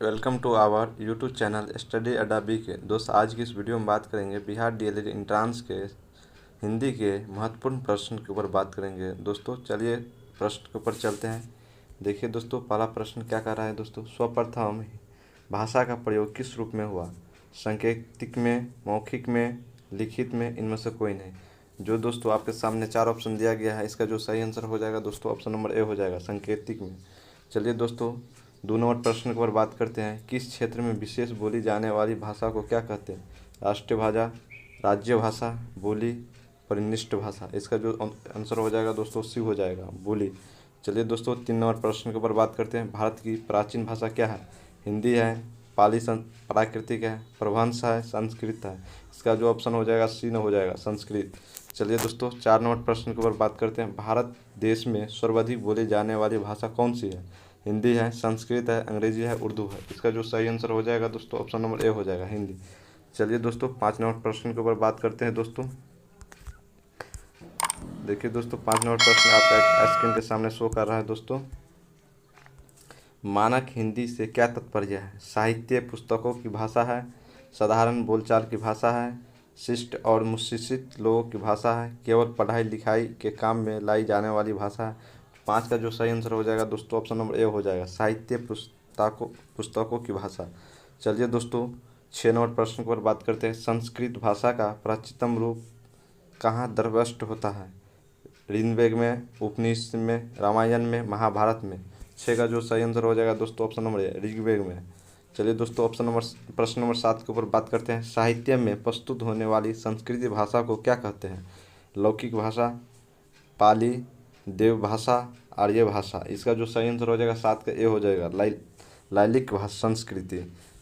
Welcome to our YouTube channel study Adda बी के दोस्त। आज की इस वीडियो में बात करेंगे बिहार डीएलएड एंट्रांस के हिंदी के महत्वपूर्ण प्रश्न के ऊपर बात करेंगे दोस्तों। चलिए प्रश्न के ऊपर चलते हैं। देखिए दोस्तों, पहला प्रश्न क्या कर रहा है दोस्तों। सर्वप्रथम भाषा का प्रयोग किस रूप में हुआ? सांकेतिक में, मौखिक में, लिखित में, इनमें से कोई नहीं। जो दोस्तों आपके सामने चार ऑप्शन दिया गया है, इसका जो सही आंसर हो जाएगा दोस्तों ऑप्शन नंबर ए हो जाएगा, सांकेतिक में। चलिए दोस्तों 2 नंबर प्रश्न के ऊपर बात करते हैं। किस क्षेत्र में विशेष बोली जाने वाली भाषा को क्या कहते हैं? राष्ट्रीय भाषा, राज्य भाषा, बोली, परिनिष्ठ भाषा। इसका जो आंसर हो जाएगा दोस्तों सी हो जाएगा, बोली। चलिए दोस्तों 3 नंबर प्रश्न के ऊपर बात करते हैं। भारत की प्राचीन भाषा क्या है? हिंदी है, पाली प्राकृतिक है, प्रभंस है, संस्कृत है। इसका जो ऑप्शन हो जाएगा सी न हो जाएगा, संस्कृत। चलिए दोस्तों 4 नंबर प्रश्न के ऊपर बात करते हैं। भारत देश में सर्वाधिक बोली जाने वाली भाषा कौन सी है? हिंदी है, संस्कृत है, अंग्रेजी है, उर्दू है। इसका जो सही आंसर हो जाएगा दोस्तों ऑप्शन नंबर ए हो जाएगा, हिंदी। चलिए दोस्तों 5 नंबर प्रश्न के ऊपर बात करते हैं दोस्तों। देखिए दोस्तों 5 नंबर प्रश्न आपका स्क्रीन के सामने शो कर रहा है दोस्तों। मानक हिंदी से क्या तात्पर्य है? साहित्य पुस्तकों की भाषा है, साधारण बोलचाल की भाषा है, शिष्ट और मुशिक्षित लोगों की भाषा है, केवल पढ़ाई लिखाई के काम में लाई जाने वाली भाषा है। 5 का जो सही आंसर हो जाएगा दोस्तों ऑप्शन नंबर ए हो जाएगा, साहित्य पुस्तकों की भाषा। चलिए दोस्तों 6 नंबर प्रश्न पर बात करते हैं। संस्कृत भाषा का प्राचीनतम रूप कहाँ दरभष्ट होता है? ऋग्वेद में, उपनिषद में, रामायण में, महाभारत में। 6 का जो सही आंसर हो जाएगा दोस्तों ऑप्शन नंबर ए, ऋग्वेद में। चलिए दोस्तों प्रश्न नंबर 7 के ऊपर बात करते हैं। साहित्य में प्रस्तुत होने वाली संस्कृत भाषा को क्या कहते हैं? लौकिक भाषा, पाली, देव भाषा, आर्य भाषा। इसका जो सही आंसर हो जाएगा 7 का ए हो जाएगा, लैलिक भाषा, संस्कृति।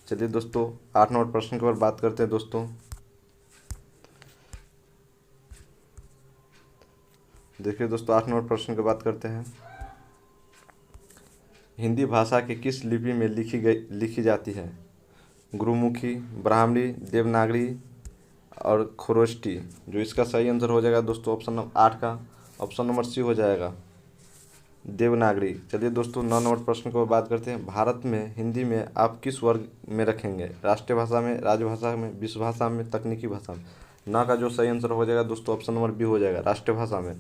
चलिए दोस्तों 8 नंबर प्रश्न के ऊपर बात करते हैं दोस्तों। देखिए दोस्तों 8 नंबर प्रश्न की बात करते हैं। हिंदी भाषा की किस लिपि में लिखी जाती है? गुरुमुखी, ब्राह्मणी, देवनागरी और खरोष्टी। जो इसका सही आंसर हो जाएगा दोस्तों ऑप्शन नंबर 8 का, ऑप्शन नंबर सी हो जाएगा, देवनागरी। चलिए दोस्तों 9 नंबर प्रश्न को बात करते हैं। भारत में हिंदी में आप किस वर्ग में रखेंगे? राष्ट्रीय भाषा में, राजभाषा में, विश्व भाषा में, तकनीकी भाषा में। ना का जो सही आंसर हो जाएगा दोस्तों ऑप्शन नंबर बी हो जाएगा, राष्ट्रीय भाषा में।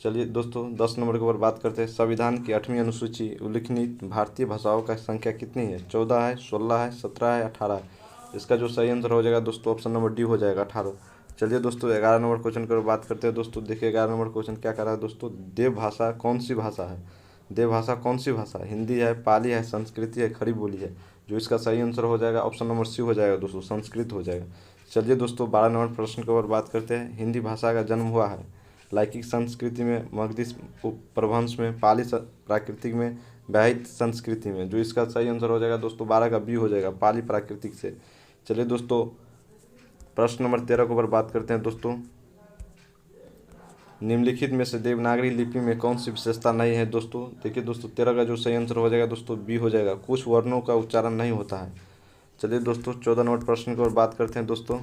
चलिए दोस्तों 10 नंबर के ऊपर बात करते हैं। संविधान की 8वीं अनुसूची उल्लिखित भारतीय भाषाओं का संख्या कितनी है? 14 है, 16 है, 17 है, 18 है। इसका जो सही आंसर हो जाएगा दोस्तों ऑप्शन नंबर डी हो जाएगा, 18। चलिए दोस्तों 11 नंबर क्वेश्चन की बात करते हैं दोस्तों। देखिए 11 नंबर क्वेश्चन क्या कर रहा है दोस्तों। देव भाषा कौन सी भाषा है? देव भाषा कौन सी भाषा है? हिंदी है, पाली है, संस्कृति है, खड़ी बोली है। जो इसका सही आंसर हो जाएगा ऑप्शन नंबर सी हो जाएगा दोस्तों, संस्कृत हो जाएगा। चलिए दोस्तों 12 नंबर प्रश्न की बात करते हैं। हिंदी भाषा का जन्म हुआ है लौकिक संस्कृति में, मगधी प्रभंस में, पाली प्राकृतिक में, वैदिक संस्कृति में। जो इसका सही आंसर हो जाएगा दोस्तों 12 का बी हो जाएगा, पाली प्राकृतिक से। चलिए दोस्तों प्रश्न नंबर 13 के ऊपर बात करते हैं दोस्तों। निम्नलिखित में से देवनागरी लिपि में कौन सी विशेषता नहीं है दोस्तों? देखिए दोस्तों 13 का जो सही आंसर हो जाएगा दोस्तों बी हो जाएगा, कुछ वर्णों का उच्चारण नहीं होता है। चलिए दोस्तों 14 नंबर प्रश्न की ओर बात करते हैं दोस्तों।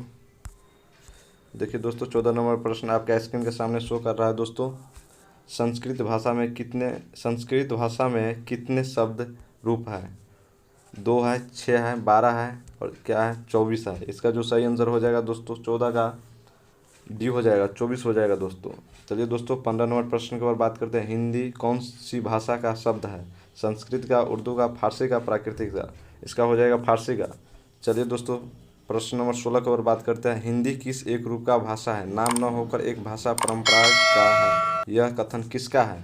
देखिए दोस्तों 14 नंबर प्रश्न आपके स्क्रीन के सामने शो कर रहा है दोस्तों। संस्कृत भाषा में कितने शब्द रूप है? 2 है, 6 है, 12 है और क्या है, 24 है। इसका जो सही आंसर हो जाएगा दोस्तों 14 का डी हो जाएगा, 24 हो जाएगा दोस्तों। चलिए दोस्तों 15 नंबर प्रश्न के बाद बात करते हैं। हिंदी कौन सी भाषा का शब्द है? संस्कृत का, उर्दू का, फारसी का, प्राकृतिक का। इसका हो जाएगा फारसी का। चलिए दोस्तों प्रश्न नंबर 16 के बाद बात करते हैं। हिंदी किस एक रूप का भाषा है? नाम न होकर एक भाषा परंपरा का है। यह कथन किसका है?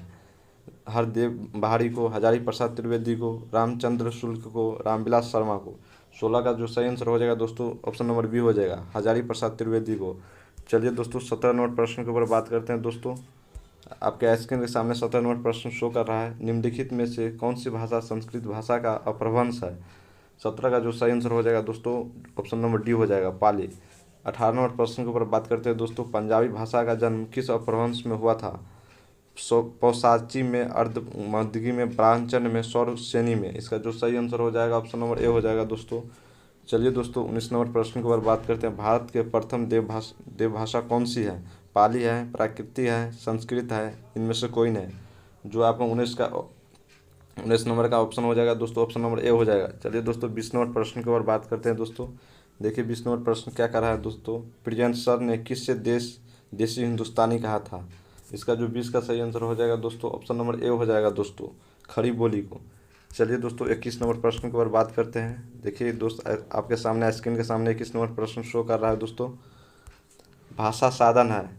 हरदेव बाहरी को, हजारी प्रसाद त्रिवेदी को, रामचंद्र शुक्ल को, रामविलास शर्मा को। 16 का जो सही आंसर हो जाएगा दोस्तों ऑप्शन नंबर बी हो जाएगा, हजारी प्रसाद त्रिवेदी को। चलिए दोस्तों 17 नंबर प्रश्न के ऊपर बात करते हैं दोस्तों। आपके स्क्रीन के सामने 17 नंबर प्रश्न शो कर रहा है। निम्नलिखित में से कौन सी भाषा संस्कृत भाषा का अपभ्रंश है? 17 का जो सही आंसर हो जाएगा दोस्तों ऑप्शन नंबर डी हो जाएगा, पाली। 18 नंबर प्रश्न के ऊपर बात करते हैं दोस्तों। पंजाबी भाषा का जन्म किस अपभ्रंश में हुआ था? पौसाची में, अर्ध मध्यगी में, ब्राह्मण में, सौर श्रेणी में। इसका जो सही आंसर हो जाएगा ऑप्शन नंबर ए हो जाएगा दोस्तों। चलिए दोस्तों 19 नंबर प्रश्न के बाद बात करते हैं। भारत के प्रथम देवभाषा कौन सी है? पाली है, प्राकृतिक है, संस्कृत है, इनमें से कोई नहीं। जो आपको 19 का 19 नंबर का ऑप्शन हो जाएगा दोस्तों, ऑप्शन नंबर ए हो जाएगा। चलिए दोस्तों 20 नंबर प्रश्न के ऊपर बात करते हैं दोस्तों। देखिए 20 नंबर प्रश्न क्या कर रहा है दोस्तों, प्रियंश सर ने किससे देसी हिंदुस्तानी कहा था। इसका जो 20 का सही आंसर हो जाएगा दोस्तों, ऑप्शन नंबर ए हो जाएगा दोस्तों, खड़ी बोली को। चलिए दोस्तों 21 नंबर प्रश्न के ऊपर बात करते हैं। देखिए दोस्त आपके सामने स्क्रीन के सामने 21 नंबर प्रश्न शो कर रहा है दोस्तों। भाषा साधन है,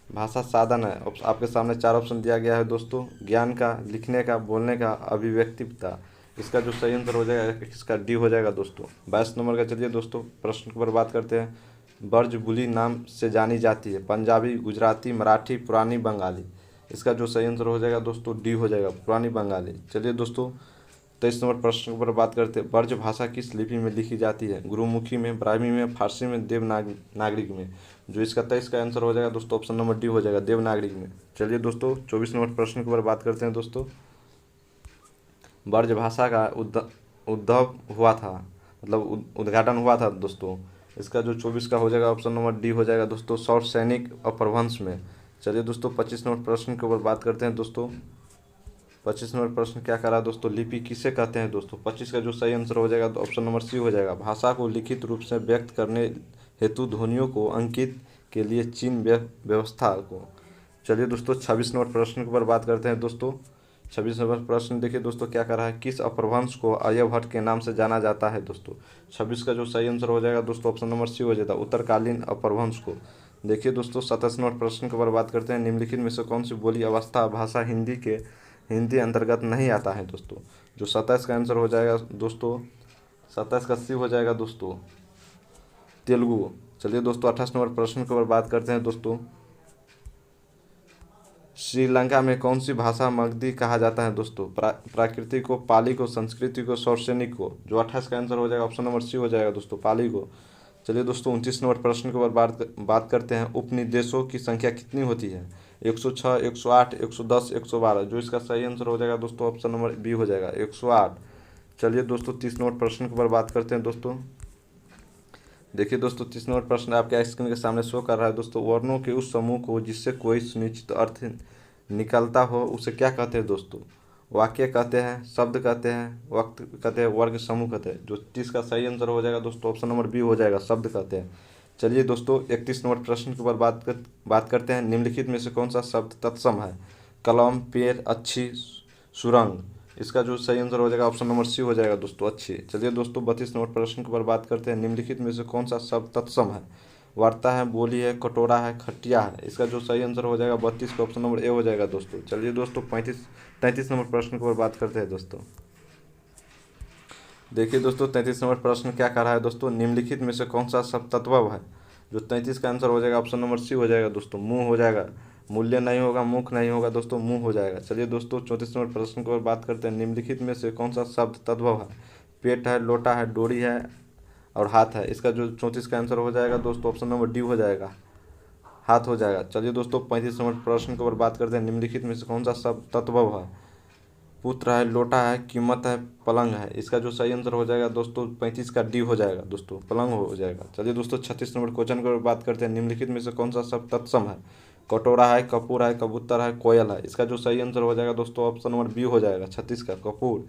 भाषा साधन है, आपके सामने 4 ऑप्शन दिया गया है दोस्तों, ज्ञान का, लिखने का, बोलने का, अभिव्यक्तिता। इसका जो सही आंसर हो जाएगा इसका डी हो जाएगा दोस्तों। 22 नंबर का चलिए दोस्तों प्रश्न के ऊपर बात करते हैं। ब्रजबुली नाम से जानी जाती है, पंजाबी, गुजराती, मराठी, पुरानी बंगाली। इसका जो सही आंसर हो जाएगा दोस्तों डी हो जाएगा, पुरानी बंगाली। चलिए दोस्तों 23 नंबर प्रश्न के ऊपर बात करते हैं। ब्रज भाषा किस लिपि में लिखी जाती है, गुरुमुखी में, ब्राह्मी में, फारसी में, देवनागरिक में। जो इसका 23 का आंसर हो जाएगा दोस्तों, ऑप्शन नंबर डी हो जाएगा, देवनागरिक में। चलिए दोस्तों 24 नंबर प्रश्न के ऊपर बात करते हैं दोस्तों। ब्रज भाषा का उद्भव हुआ था, मतलब उद्घाटन हुआ था दोस्तों। इसका जो 24 का हो जाएगा, ऑप्शन नंबर डी हो जाएगा दोस्तों, सौर सैनिक अपभ्रंश में। चलिए दोस्तों 25 नंबर प्रश्न के ऊपर बात करते हैं दोस्तों। 25 नंबर प्रश्न क्या करा दोस्तों, लिपि किसे कहते हैं दोस्तों। 25 का जो सही आंसर हो जाएगा तो ऑप्शन नंबर सी हो जाएगा, भाषा को लिखित रूप से व्यक्त करने हेतु ध्वनियों को अंकित के लिए चिन्ह व्यवस्था को। चलिए दोस्तों 26 नंबर प्रश्न के ऊपर बात करते हैं दोस्तों। 26 नंबर प्रश्न देखिए दोस्तों क्या कर रहा है, किस अपभ्रंश को आर्यभट्ट के नाम से जाना जाता है दोस्तों। 26 का जो सही आंसर हो जाएगा दोस्तों, ऑप्शन नंबर सी हो जाता है, उत्तरकालीन अपभ्रंश को। देखिए दोस्तों 27 नंबर प्रश्न के ऊपर बात करते हैं। निम्नलिखित में से कौन सी बोली अवस्था भाषा हिंदी अंतर्गत नहीं आता है दोस्तों। जो 27 का आंसर हो जाएगा दोस्तों, 27 का सी हो जाएगा दोस्तों, तेलुगु। चलिए दोस्तों 28 नंबर प्रश्न के ऊपर बात करते हैं दोस्तों। श्रीलंका में कौन सी भाषा मगधी कहा जाता है दोस्तों। प्राकृति को, पाली को, संस्कृति को, सौरसैनिक को। जो 28 का आंसर हो जाएगा, ऑप्शन नंबर सी हो जाएगा दोस्तों, पाली को। चलिए दोस्तों 29 नंबर प्रश्न के ऊपर बात करते हैं। उपनिदेशों की संख्या कितनी होती है, 106, 108, 110, 112। जो इसका सही आंसर हो जाएगा दोस्तों, ऑप्शन नंबर बी हो जाएगा, 108। चलिए दोस्तों 30 नंबर प्रश्न के ऊपर बात करते हैं दोस्तों। देखिए दोस्तों 30 नंबर प्रश्न आपके स्क्रीन के सामने शो कर रहा है दोस्तों। वर्णों के उस समूह को जिससे कोई सुनिश्चित अर्थ निकलता हो उसे क्या कहते हैं दोस्तों। वाक्य कहते हैं, शब्द कहते हैं, वक्त कहते हैं, वर्ग समूह कहते हैं। जो 30 का सही आंसर हो जाएगा दोस्तों, ऑप्शन नंबर बी हो जाएगा, शब्द कहते हैं। चलिए दोस्तों 31 नंबर प्रश्न के ऊपर बात करते हैं। निम्नलिखित में से कौन सा शब्द तत्सम है, कलम, पेड़, अच्छी, सुरंग। इसका जो सही आंसर हो जाएगा, ऑप्शन नंबर सी हो जाएगा दोस्तों, अच्छी। चलिए दोस्तों 32 नंबर प्रश्न के ऊपर बात करते हैं। निम्नलिखित में से कौन सा शब्द तत्सम है, वार्ता है, बोली है, कटोरा है, खटिया है। इसका जो सही आंसर हो जाएगा 32 का ऑप्शन नंबर ए हो जाएगा दोस्तों। चलिए दोस्तों 33 नंबर प्रश्न के ऊपर बात करते हैं दोस्तों। देखिए दोस्तों 33 नंबर प्रश्न क्या कह रहा है दोस्तों, निम्नलिखित में से कौन सा शब्द तत्व है। जो 33 का आंसर हो जाएगा, ऑप्शन नंबर सी हो जाएगा दोस्तों, मुंह हो जाएगा। मूल्य नहीं होगा, मुख नहीं होगा दोस्तों, मुंह हो जाएगा। चलिए दोस्तों 34 नंबर प्रश्न की ओर बात करते हैं। निम्नलिखित में से कौन सा शब्द तद्भव है, पेट है, लोटा है, डोरी है और हाथ है। इसका जो 34 का आंसर हो जाएगा दोस्तों, ऑप्शन नंबर डी हो जाएगा, हाथ हो जाएगा। चलिए दोस्तों 35 नंबर प्रश्न के ऊपर बात करते हैं। निम्नलिखित में से कौन सा शब्द तद्भव है, पुत्र है, लोटा है, कीमत है, पलंग है। इसका जो सही आंसर हो जाएगा दोस्तों 35 का डी हो जाएगा दोस्तों, पलंग हो जाएगा। चलिए दोस्तों 36 नंबर क्वेश्चन की बात करते हैं। निम्नलिखित में से कौन सा शब्द तत्सम है, कटोरा है, कपूर है, कबूतर है, कोयल है। इसका जो सही आंसर हो जाएगा दोस्तों, ऑप्शन नंबर बी हो जाएगा, 36 का, कपूर।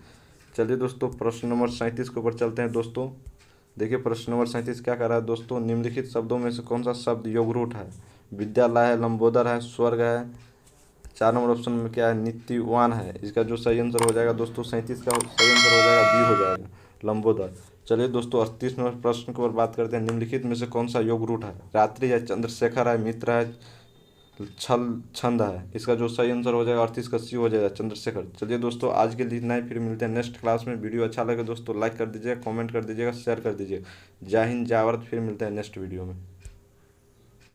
चलिए दोस्तों प्रश्न नंबर 37 के ऊपर चलते हैं दोस्तों। देखिए प्रश्न नंबर 37 क्या कर रहा है दोस्तों, निम्नलिखित शब्दों में से कौन सा शब्द योगरूट है, विद्यालय है, लंबोदर है, स्वर्ग है। 4 नंबर ऑप्शन में क्या है, नीतिवान है। इसका जो सही आंसर हो जाएगा दोस्तों 37 का सही आंसर हो जाएगा, बी हो जाएगा, लंबोदर। चलिए दोस्तों 38 नंबर प्रश्न के ऊपर बात करते हैं। निम्नलिखित में से कौन सा योग रूट है, रात्रि है, चंद्रशेखर है, मित्र है, छंद है। इसका जो सही आंसर हो जाएगा 38 का सी हो जाएगा, चंद्रशेखर। चलिए दोस्तों आज के लिए इतना ही, फिर मिलते हैं नेक्स्ट क्लास में। वीडियो अच्छा लगे दोस्तों लाइक कर दीजिएगा, कमेंट कर दीजिएगा, शेयर कर दीजिएगा। जय हिंद, जय भारत। फिर मिलते हैं नेक्स्ट वीडियो में।